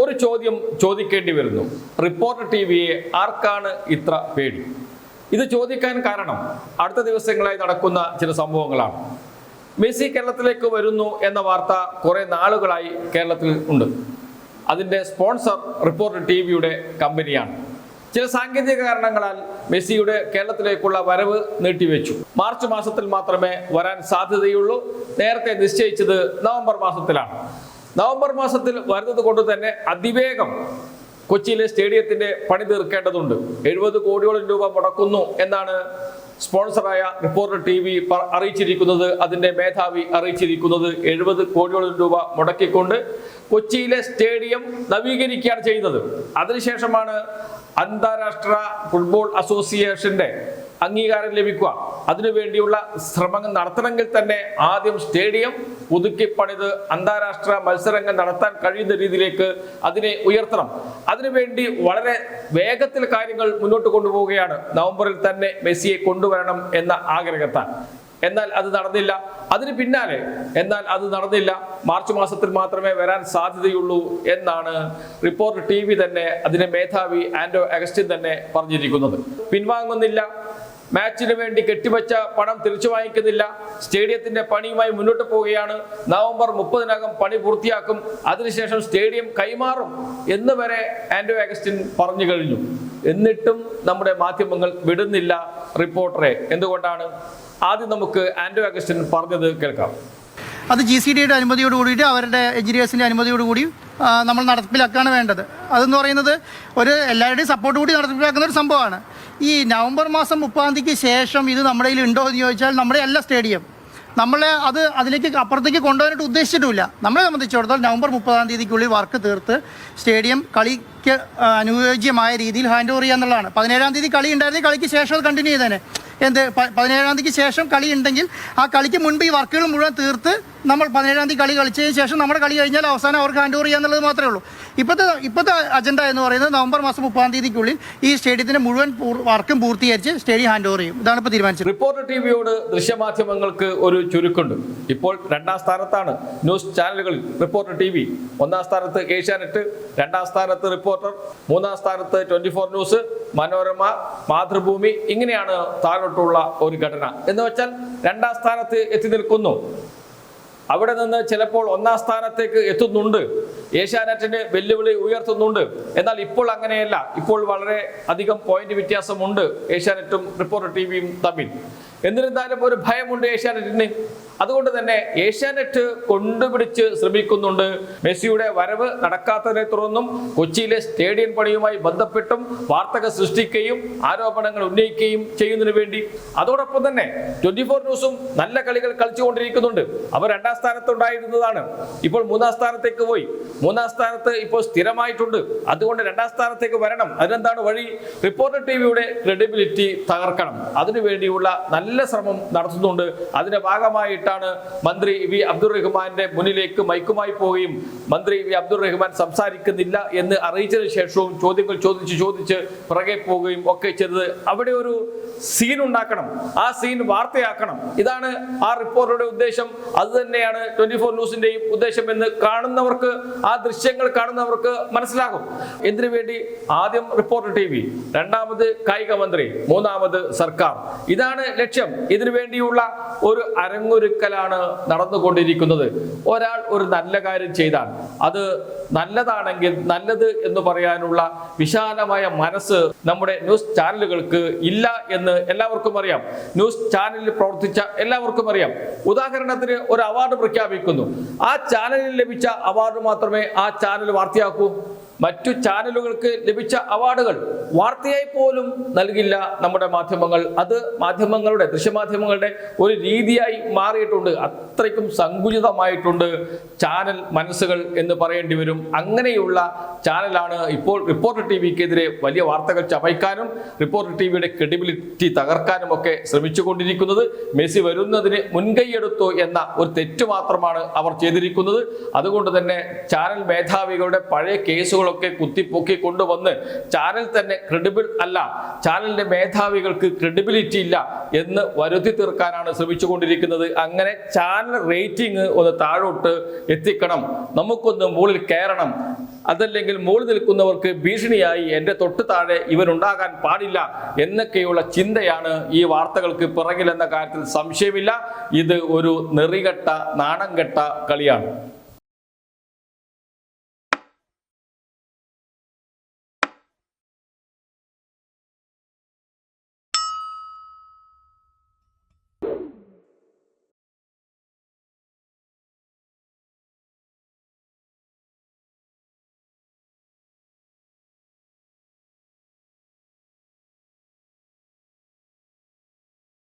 ഒരു ചോദ്യം ചോദിക്കേണ്ടി വരുന്നു. റിപ്പോർട്ടർ ടിവിയെ ആർക്കാണ് ഇത്ര പേടി? ഇത് ചോദിക്കാൻ കാരണം അടുത്ത ദിവസങ്ങളായി നടക്കുന്ന ചില സംഭവങ്ങളാണ്. മെസ്സി കേരളത്തിലേക്ക് വരുന്നു എന്ന വാർത്ത കുറെ നാളുകളായി കേരളത്തിൽ ഉണ്ട്. അതിൻ്റെ സ്പോൺസർ റിപ്പോർട്ടർ ടിവിയുടെ കമ്പനിയാണ്. ചില സാങ്കേതിക കാരണങ്ങളാൽ മെസ്സിയുടെ കേരളത്തിലേക്കുള്ള വരവ് നീട്ടിവെച്ചു. മാർച്ച് മാസത്തിൽ മാത്രമേ വരാൻ സാധ്യതയുള്ളൂ. നേരത്തെ നിശ്ചയിച്ചത് നവംബർ മാസത്തിലാണ്. നവംബർ മാസത്തിൽ വരുന്നത് കൊണ്ട് തന്നെ അതിവേഗം കൊച്ചിയിലെ സ്റ്റേഡിയത്തിന്റെ പണി തീർക്കേണ്ടതുണ്ട്. 70 കോടിയോളം രൂപ മുടക്കുന്നു എന്നാണ് സ്പോൺസറായ റിപ്പോർട്ടർ ടിവി അറിയിച്ചിരിക്കുന്നത്. അതിന്റെ മേധാവി അറിയിച്ചിരിക്കുന്നത് 70 കോടിയോളം രൂപ മുടക്കിക്കൊണ്ട് കൊച്ചിയിലെ സ്റ്റേഡിയം നവീകരിക്കുകയാണ് ചെയ്യുന്നത്. അതിനുശേഷമാണ് അന്താരാഷ്ട്ര ഫുട്ബോൾ അസോസിയേഷന്റെ അംഗീകാരം ലഭിക്കുക. അതിനുവേണ്ടിയുള്ള ശ്രമങ്ങൾ നടത്തണമെങ്കിൽ തന്നെ ആദ്യം സ്റ്റേഡിയം പുതുക്കി പണിത് അന്താരാഷ്ട്ര മത്സരങ്ങൾ നടത്താൻ കഴിയുന്ന രീതിയിലേക്ക് അതിനെ ഉയർത്തണം. അതിനുവേണ്ടി വളരെ വേഗത്തിൽ കാര്യങ്ങൾ മുന്നോട്ട് കൊണ്ടുപോവുകയാണ്. നവംബറിൽ തന്നെ മെസ്സിയെ കൊണ്ടുവരണം എന്ന ആഗ്രഹത്താൽ. എന്നാൽ അത് നടന്നില്ല. അതിന് പിന്നാലെ മാർച്ച് മാസത്തിൽ മാത്രമേ വരാൻ സാധ്യതയുള്ളൂ എന്നാണ് റിപ്പോർട്ടർ ടിവി തന്നെ, അതിന്റെ മേധാവി ആൻഡോ അഗസ്റ്റിൻ തന്നെ പറഞ്ഞിരിക്കുന്നത്. പിൻവാങ്ങുന്നില്ല, മാച്ചിന് വേണ്ടി കെട്ടിവെച്ച പണം തിരിച്ചു വാങ്ങിക്കുന്നില്ല, സ്റ്റേഡിയത്തിന്റെ പണിയുമായി മുന്നോട്ട് പോവുകയാണ്. നവംബർ 30-നകം പണി പൂർത്തിയാക്കും, അതിനുശേഷം സ്റ്റേഡിയം കൈമാറും എന്ന് വരെ ആൻഡോ അഗസ്റ്റിൻ പറഞ്ഞു കഴിഞ്ഞു. എന്നിട്ടും നമ്മുടെ മാധ്യമങ്ങൾ വിടുന്നില്ല റിപ്പോർട്ടറെ. എന്തുകൊണ്ടാണ്? ആദ്യം നമുക്ക് ആൻഡോ അഗസ്റ്റിൻ പറഞ്ഞത് കേൾക്കാം. അത് GCDയുടെ അനുമതിയോട് കൂടിയിട്ട്, അവരുടെ എഞ്ചിനീയേഴ്സിൻ്റെ അനുമതിയോടുകൂടി നമ്മൾ നടപ്പിലാക്കുകയാണ് വേണ്ടത്. അതെന്ന് പറയുന്നത് ഒരു എല്ലാവരുടെയും സപ്പോർട്ട് കൂടി നടപ്പിലാക്കുന്ന ഒരു സംഭവമാണ്. ഈ നവംബർ മാസം 30-ന് ശേഷം ഇത് നമ്മുടെ കയ്യിൽ ഉണ്ടോ എന്ന് ചോദിച്ചാൽ, നമ്മുടെ എല്ലാ സ്റ്റേഡിയം നമ്മളെ അതിലേക്ക് അപ്പുറത്തേക്ക് കൊണ്ടുപോകാനായിട്ട് ഉദ്ദേശിച്ചിട്ടുമില്ല. നമ്മളെ സംബന്ധിച്ചിടത്തോളം നവംബർ 30-ന് വർക്ക് തീർത്ത് സ്റ്റേഡിയം കളിക്ക് അനുയോജ്യമായ രീതിയിൽ ഹാൻഡ് ഓവർ ചെയ്യുക എന്നുള്ളതാണ്. 17-ാം തീയതി കളി ഉണ്ടായിരുന്നെങ്കിൽ കളിക്ക് ശേഷം അത് കണ്ടിന്യൂ ചെയ്തേനെ. 17-ാം തീയതിക്ക് ശേഷം കളി ഉണ്ടെങ്കിൽ ആ കളിക്ക് മുൻപ് ഈ വർക്കുകൾ മുഴുവൻ തീർത്ത് നമ്മൾ 17-ാം തീയതി കളി കളിച്ചതിന് ശേഷം നമ്മുടെ കളി കഴിഞ്ഞാൽ അവസാനം അവർക്ക് ഹാൻഡ് ഓവർ ചെയ്യാന്നുള്ളത് മാത്രമേ ഉള്ളൂ. ഇപ്പോഴത്തെ അജണ്ട എന്ന് പറയുന്നത് നവംബർ മാസം 30-ാം തീയതിക്കുള്ളിൽ ഈ സ്റ്റേഡിയത്തിന്റെ മുഴുവൻ വർക്കും പൂർത്തീകരിച്ച് സ്റ്റേഡിയം ഹാൻഡ് ഓവർ ചെയ്യും. ഇതാണ് ഇപ്പോൾ തീരുമാനിച്ചത്. റിപ്പോർട്ടർ ടിവിയോട് ദൃശ്യമാധ്യമങ്ങൾക്ക് ഒരു ചുരുക്കുണ്ട്. ഇപ്പോൾ 2ാം സ്ഥാനത്താണ് ന്യൂസ് ചാനലുകളിൽ റിപ്പോർട്ടർ ടിവി. 1ാം സ്ഥാനത്ത് ഏഷ്യാനെറ്റ്, 2ാം സ്ഥാനത്ത് റിപ്പോർട്ടർ, 3ാം സ്ഥാനത്ത് 24 ന്യൂസ്, മനോരമ, മാതൃഭൂമി. ഇങ്ങനെയാണ് താഴോട്ടുള്ള ഒരു ഘടന. എന്ന് വെച്ചാൽ 2ാം സ്ഥാനത്ത് എത്തി നിൽക്കുന്നു. അവിടെ നിന്ന് ചിലപ്പോൾ 1ാം സ്ഥാനത്തേക്ക് എത്തുന്നുണ്ട്. ഏഷ്യാനെറ്റിന് വെല്ലുവിളി ഉയർത്തുന്നുണ്ട്. എന്നാൽ ഇപ്പോൾ അങ്ങനെയല്ല. ഇപ്പോൾ വളരെ അധികം പോയിന്റ് വ്യത്യാസമുണ്ട് ഏഷ്യാനെറ്റും റിപ്പോർട്ടർ ടിവിയും തമ്മിൽ. എന്നിരുന്നാലും ഒരു ഭയമുണ്ട് ഏഷ്യാനെറ്റിന്. അതുകൊണ്ട് തന്നെ ഏഷ്യാനെറ്റ് കൊണ്ടുപിടിച്ച് ശ്രമിക്കുന്നുണ്ട്. മെസ്സിയുടെ വരവ് നടക്കാത്തതിനെ തുടർന്നും കൊച്ചിയിലെ സ്റ്റേഡിയം പണിയുമായി ബന്ധപ്പെട്ടും വാർത്തകൾ സൃഷ്ടിക്കുകയും ആരോപണങ്ങൾ ഉന്നയിക്കുകയും ചെയ്യുന്നതിന് വേണ്ടി. അതോടൊപ്പം തന്നെ 24 ന്യൂസും നല്ല കളികൾ കളിച്ചുകൊണ്ടിരിക്കുന്നുണ്ട്. അവർ 2ാം സ്ഥാനത്തുണ്ടായിരുന്നതാണ്, ഇപ്പോൾ 3ാം സ്ഥാനത്തേക്ക് പോയി. 3ാം സ്ഥാനത്ത് ഇപ്പോൾ സ്ഥിരമായിട്ടുണ്ട്. അതുകൊണ്ട് 2ാം സ്ഥാനത്തേക്ക് വരണം. അതിനെന്താണ് വഴി? റിപ്പോർട്ടർ ടിവിയുടെ ക്രെഡിബിലിറ്റി തകർക്കണം. അതിനുവേണ്ടിയുള്ള നല്ല ശ്രമം നടത്തുന്നുണ്ട്. അതിന്റെ ഭാഗമായിട്ടാണ് മന്ത്രി വി അബ്ദുറഹ്മാന്റെ മുന്നിലേക്ക് മൈക്കുമായി പോവുകയും മന്ത്രി വി അബ്ദുറഹ്മാൻ സംസാരിക്കുന്നില്ല എന്ന് അറിയിച്ചതിന് ശേഷവും ചോദ്യങ്ങൾ ചോദിച്ച് പിറകെ പോവുകയും ഒക്കെ ചെയ്തത്. അവിടെ ഒരു സീൻ ഉണ്ടാക്കണം, ആ സീൻ വാർത്തയാക്കണം. ഇതാണ് ആ റിപ്പോർട്ടറുടെ ഉദ്ദേശം. അത് തന്നെയാണ് 24 ന്യൂസിന്റെയും ഉദ്ദേശം എന്ന് കാണുന്നവർക്ക്, ആ ദൃശ്യങ്ങൾ കാണുന്നവർക്ക് മനസ്സിലാകും. എന്തിനു വേണ്ടി? ആദ്യം റിപ്പോർട്ടർ ടിവി, 2ാമത് കായിക മന്ത്രി, 3ാമത് സർക്കാർ. ഇതാണ് ലക്ഷ്യം. ഇതിനു വേണ്ടിയുള്ള ഒരു അരങ്ങൊരുക്കലാണ് നടന്നുകൊണ്ടിരിക്കുന്നത്. ഒരാൾ ഒരു നല്ല കാര്യം ചെയ്താൽ അത് നല്ലതാണെങ്കിൽ നല്ലത് എന്ന് പറയാനുള്ള വിശാലമായ മനസ്സ് നമ്മുടെ ന്യൂസ് ചാനലുകൾക്ക് ഇല്ല എന്ന് എല്ലാവർക്കും അറിയാം. ന്യൂസ് ചാനലിൽ പ്രവർത്തിച്ച എല്ലാവർക്കും അറിയാം. ഉദാഹരണത്തിന് ഒരു അവാർഡ് പ്രഖ്യാപിക്കുന്നു. ആ ചാനലിൽ ലഭിച്ച അവാർഡ് മാത്രമേ ആ ചാനൽ വാർത്തയാക്കൂ. മറ്റു ചാനലുകൾക്ക് ലഭിച്ച അവാർഡുകൾ വാർത്തയായി പോലും നൽകില്ല നമ്മുടെ മാധ്യമങ്ങൾ. അത് മാധ്യമങ്ങളുടെ, ദൃശ്യമാധ്യമങ്ങളുടെ ഒരു രീതിയായി മാറിയിട്ടുണ്ട്. അത്രയ്ക്കും സങ്കുചിതമായിട്ടുണ്ട് ചാനൽ മനസ്സുകൾ എന്ന് പറയേണ്ടി വരും. അങ്ങനെയുള്ള ചാനലാണ് ഇപ്പോൾ റിപ്പോർട്ടർ ടിവിക്കെതിരെ വലിയ വാർത്തകൾ ചമയ്ക്കാനും റിപ്പോർട്ടർ ടിവിയുടെ ക്രെഡിബിലിറ്റി തകർക്കാനും ഒക്കെ ശ്രമിച്ചുകൊണ്ടിരിക്കുന്നത്. മെസ്സി വരുന്നതിന് മുൻകൈയെടുത്തു എന്ന ഒരു തെറ്റ് മാത്രമാണ് അവർ ചെയ്തിരിക്കുന്നത്. അതുകൊണ്ട് തന്നെ ചാനൽ മേധാവികളുടെ പഴയ കേസുകൾ ഒക്കെ കുത്തിപ്പൊക്കി കൊണ്ടുവന്ന് ചാനൽ തന്നെ ക്രെഡിബിൾ അല്ല, ചാനലിന്റെ മേധാവികൾക്ക് ക്രെഡിബിലിറ്റി ഇല്ല എന്ന് വരുത്തി തീർക്കാനാണ് ശ്രമിച്ചുകൊണ്ടിരിക്കുന്നത്. അങ്ങനെ ചാനൽ റേറ്റിംഗ് ഒന്ന് താഴോട്ട് എത്തിക്കണം, നമുക്കൊന്ന് മുകളിൽ കയറണം. അതല്ലെങ്കിൽ മുകളിൽ നിൽക്കുന്നവർക്ക് ഭീഷണിയായി എൻ്റെ തൊട്ട് താഴെ ഇവനുണ്ടാകാൻ പാടില്ല എന്നൊക്കെയുള്ള ചിന്തയാണ് ഈ വാർത്തകൾക്ക് പിറകിലെന്ന കാര്യത്തിൽ സംശയമില്ല. ഇത് ഒരു നെറികെട്ട നാണം കെട്ട കളിയാണ്.